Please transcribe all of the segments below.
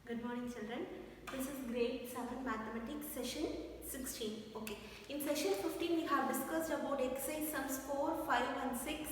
Good morning children. This is grade 7 mathematics session 16. Okay. In session 15 we have discussed about exercise sums 4, 5 and 6.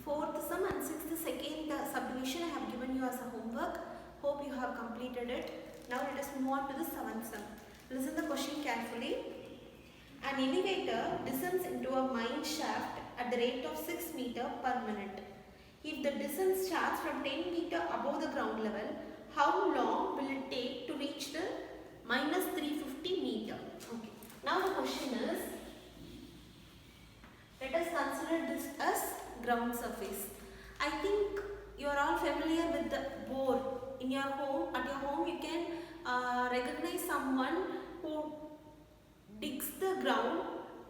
Fourth sum and sixth second subdivision I have given you as a homework. Hope you have completed it. Now let us move on to the seventh sum. Listen the question carefully. An elevator descends into a mine shaft at the rate of 6 meter per minute. If the descent starts from 10 meter above the ground level, how long will it take to reach the minus 350 meter? Okay. Now the question is, let us consider this as ground surface. I think you are all familiar with the bore. In your home, at your home you can recognize someone who digs the ground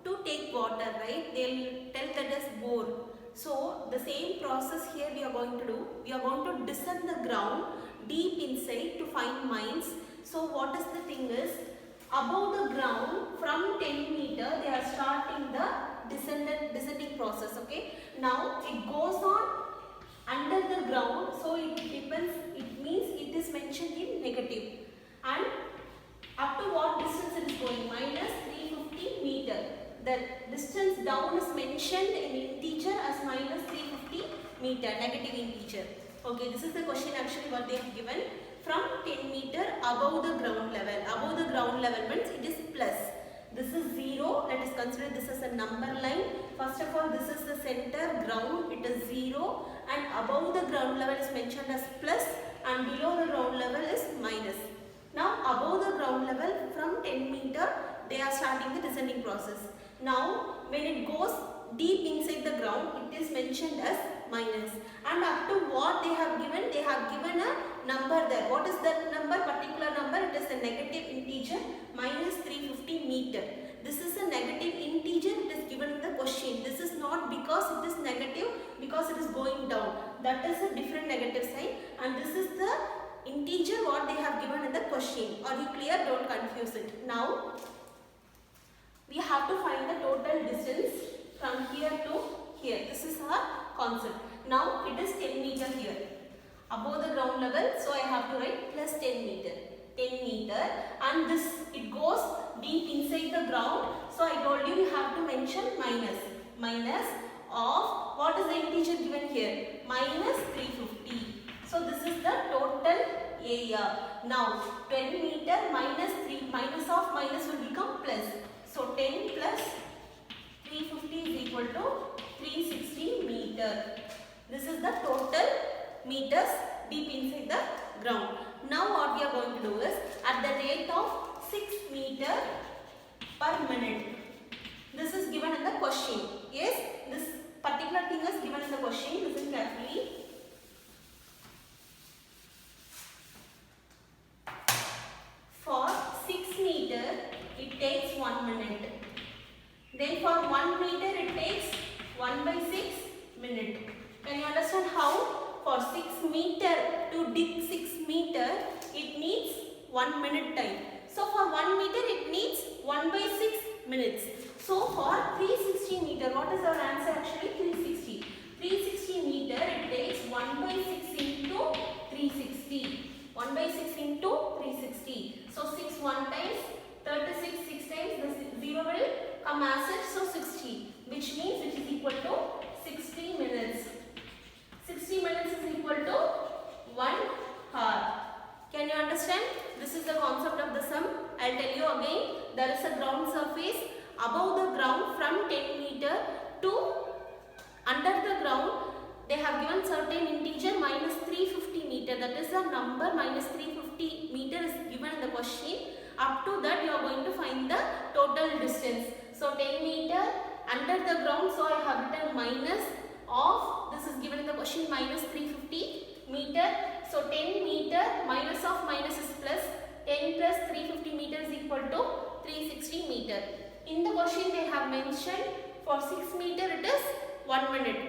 to take water, right? They will tell that as bore. So the same process here we are going to do. We are going to descend the ground deep inside to find mines. So what is the thing is, above the ground from 10 meter they are starting the descending process. Okay. Now it goes on under the ground. So it depends. It means it is mentioned in negative. And up to what distance it is going? Minus 350 meter. The distance down is mentioned in integer as minus 350 meter, negative integer. Okay, this is the question actually what they have given. From 10 meter above the ground level. Above the ground level means it is plus. This is 0. Let us consider this as a number line. First of all, this is the center ground. It is 0. And above the ground level is mentioned as plus. And below the ground level is minus. Now above the ground level from 10 meter they are starting the descending process. Now when it goes deep inside the ground it is mentioned as minus. And up to what they have given a number there. What is that number? Particular number. It is a negative integer minus 350 meter. This is a negative integer. It is given in the question. This is not because it is negative, because it is going down. That is a different negative sign. And this is the integer what they have given in the question. Are you clear? Don't confuse it. Now we have to find the total distance from here to here. This is our concept. Now it is 10 meter here above the ground level, so I have to write plus 10 meter. 10 meter, and this it goes deep inside the ground, so I told you have to mention minus of what is the integer given here? Minus 350. So this is the total area. Now 10 meter minus 3, minus of minus will become plus. So 10 plus 350 is equal to 360 meter. This is the total meters deep inside the ground. Now what we are going to do is, at the rate of 6 meter per minute. This is given in the question. Yes, this particular thing is given in the question. Listen carefully. For 6 meter it takes 1 minute. Then for 1 meter it takes 1/6 minute. Can you understand how? For 6 meter to dig 6 meter it needs 1 minute time. So for 1 meter it needs 1/6 minutes. So for 360 meter, what is our answer actually? 360. 360 meter it takes 1/6 into 360. 1/6 into 360. So 6 1 times, 36 6 times, the 0 will come as it. So 60, which means it is equal to 60 minutes. 60 minutes is equal to 1 hour. Can you understand? This is the concept of the sum. I'll tell you again. There is a ground surface above the ground from 10 meter to under the ground. They have given certain integer minus 350 meter. That is the number minus 350 meter is given in the question. Up to that you are going to find the total distance. So 10 meter under the ground. So I have written minus of, this is given in the question, minus 350 meter. So 10 meter minus of minus is plus. 10 plus 350 meter is equal to 360 meter. In the question they have mentioned for 6 meter it is 1 minute.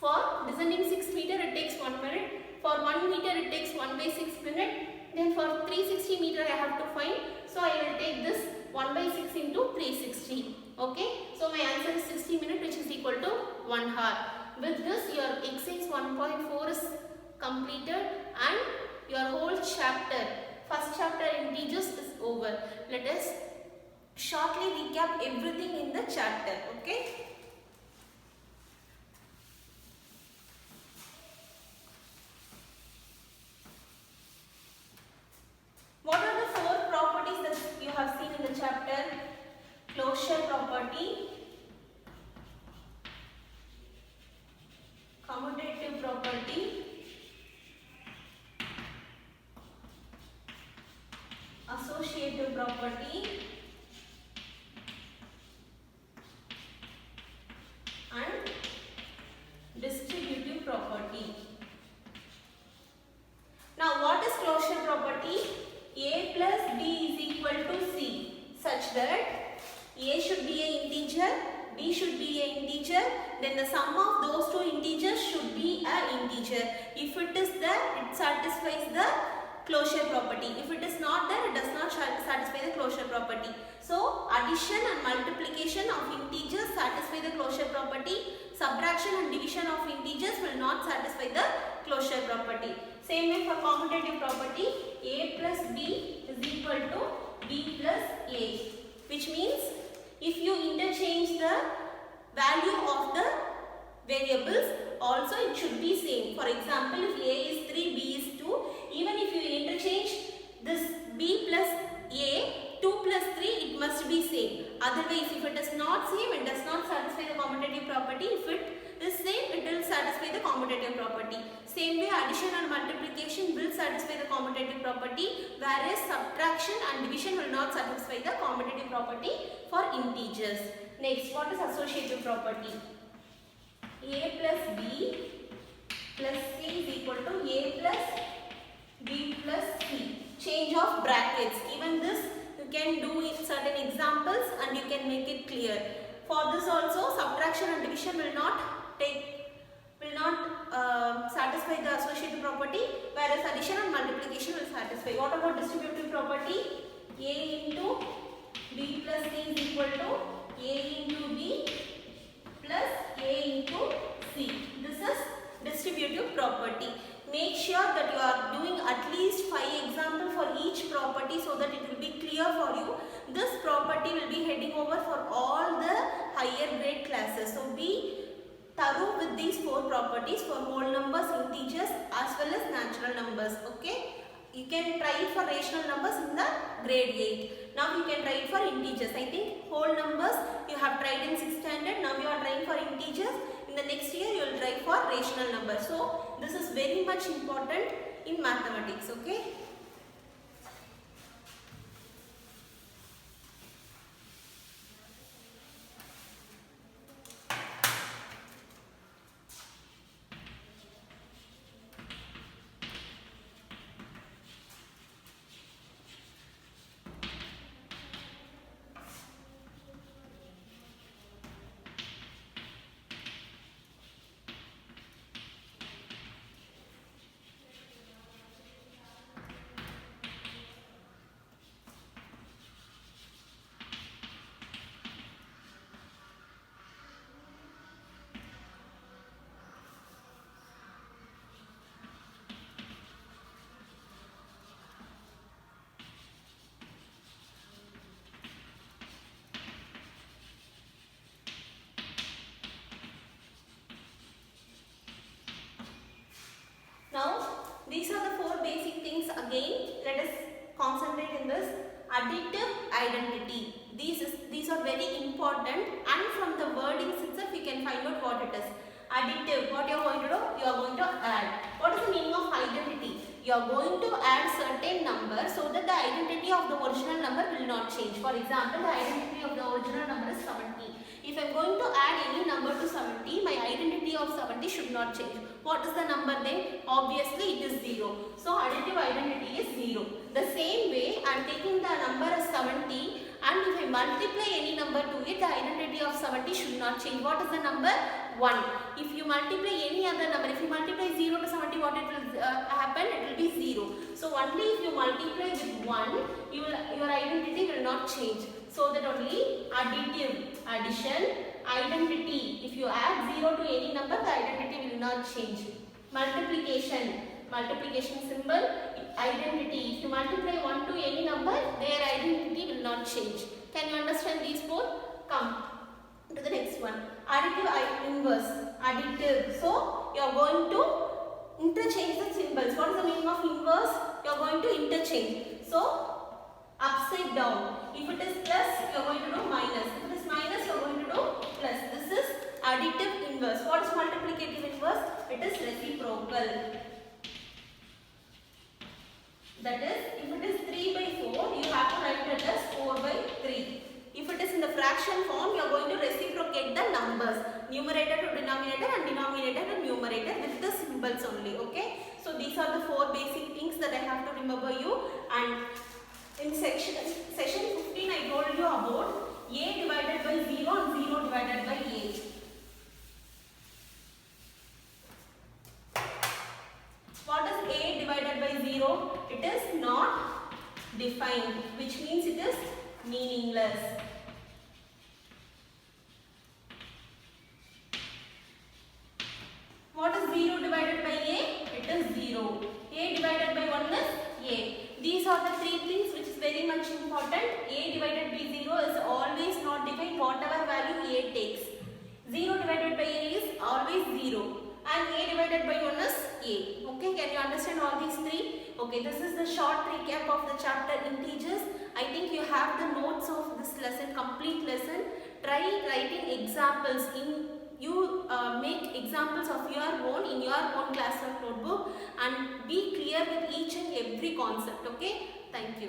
For descending 6 meter it takes 1 minute. For 1 meter it takes 1/6 minute. Then for 360 meter I have to find. So I will take this 1/6 into 360. Okay. So my answer is 60 minutes, which is equal to 1 hour. With this your exercise 1.4 is completed and your whole chapter. First chapter integers is over. Let us shortly recap everything in the chapter. Okay. What are the four properties that you have seen in the chapter? Closure property, commutative property, associative property, and distributive property. Now what is closure property? A plus B is equal to C, such that A should be an integer, B should be an integer, then the sum of those two integers should be an integer. If it is there, it satisfies the closure property. If it is not there, it does not satisfy the closure property. So addition and multiplication of integers satisfy the closure property. Subtraction and division of integers will not satisfy the closure property. Same way for commutative property, A plus B is equal to B plus A, which means if you interchange the value of the variables, also it should be same. For example, if A is 3, B is 2, even if you interchange this B plus A, 2 plus 3, it must be same. Otherwise, if it is not same, it does not satisfy the commutative property. If it is same, it will satisfy the commutative property. Same way, addition and multiplication will satisfy the commutative property, whereas subtraction and division will not satisfy the commutative property for integers. Next, what is associative property? A plus B plus C is equal to A plus B plus C. Change of brackets. Even this you can do in certain examples and you can make it clear. For this also, subtraction and division will not satisfy the associative property, whereas addition and multiplication will satisfy. What about distributive property? A into B plus C is equal to A into B plus A into C. This is distributive property. Make sure that you are doing at least 5 examples for each property so that it will be clear for you. This property will be heading over for all the higher grade classes. So be thorough with these 4 properties for whole numbers, integers as well as natural numbers. Okay. You can try it for rational numbers in the grade 8. Now you can try it for integers. I think whole numbers you have tried in 6th standard. Now you are trying for integers. In the next year you will try for rational numbers. So this is very much important in mathematics. Okay. Now, these are the 4 basic things again. Let us concentrate in this. Additive identity. These are very important, and from the wordings itself you can find out what it is. Additive, what you are going to do? You are going to add. What is the meaning of identity? You are going to add certain numbers so that the identity of the original number will not change. For example, the identity of the original number is 70. If I am going to add any number to 70, my identity of 70 should not change. What is the number then? Obviously it is 0. So additive identity is 0. The same way I am taking the number as 70, and if I multiply any number to it, the identity of 70 should not change. What is the number? 1. If you multiply any other number, if you multiply 0 to 70, what it will happen? It will be 0. So only if you multiply with 1, your identity will not change. So that only additive, addition, identity. If you add 0 to any number, the identity will not change. Multiplication, multiplication symbol, identity. If you multiply 1 to any number, their identity will not change. Can you understand these four? Come to the next one. Additive inverse. Additive. So you are going to interchange the symbols. What is the meaning of inverse? You are going to interchange. So upside down. If it is plus, you are going to do minus. If it is minus, you are going to do plus. This is additive inverse. What is multiplicative inverse? It is reciprocal. That is, if it is 3 by 4, you have to write it as 4 by 3. If it is in the fraction form, you are going to reciprocate the numbers. Numerator to denominator and denominator to numerator with the symbols only. Okay. So these are the four basic things that I have to remember you. And in session 15, I told you about a divided by 0 and 0 divided by a. What is a divided by 0? It is not defined, which means it is meaningless. What is 0 divided by a? It is 0. A divided by 1 is a. These are the three things which is very much important. A divided by 0 is always not defined whatever value a takes. 0 divided by a is always 0. And a divided by 1 is a. Okay, can you understand all these three? Okay, this is the short recap of the chapter integers. I think you have the notes of this lesson, complete lesson. Try writing examples in make examples of your own in your own classwork notebook and be clear with each and every concept. Okay, thank you.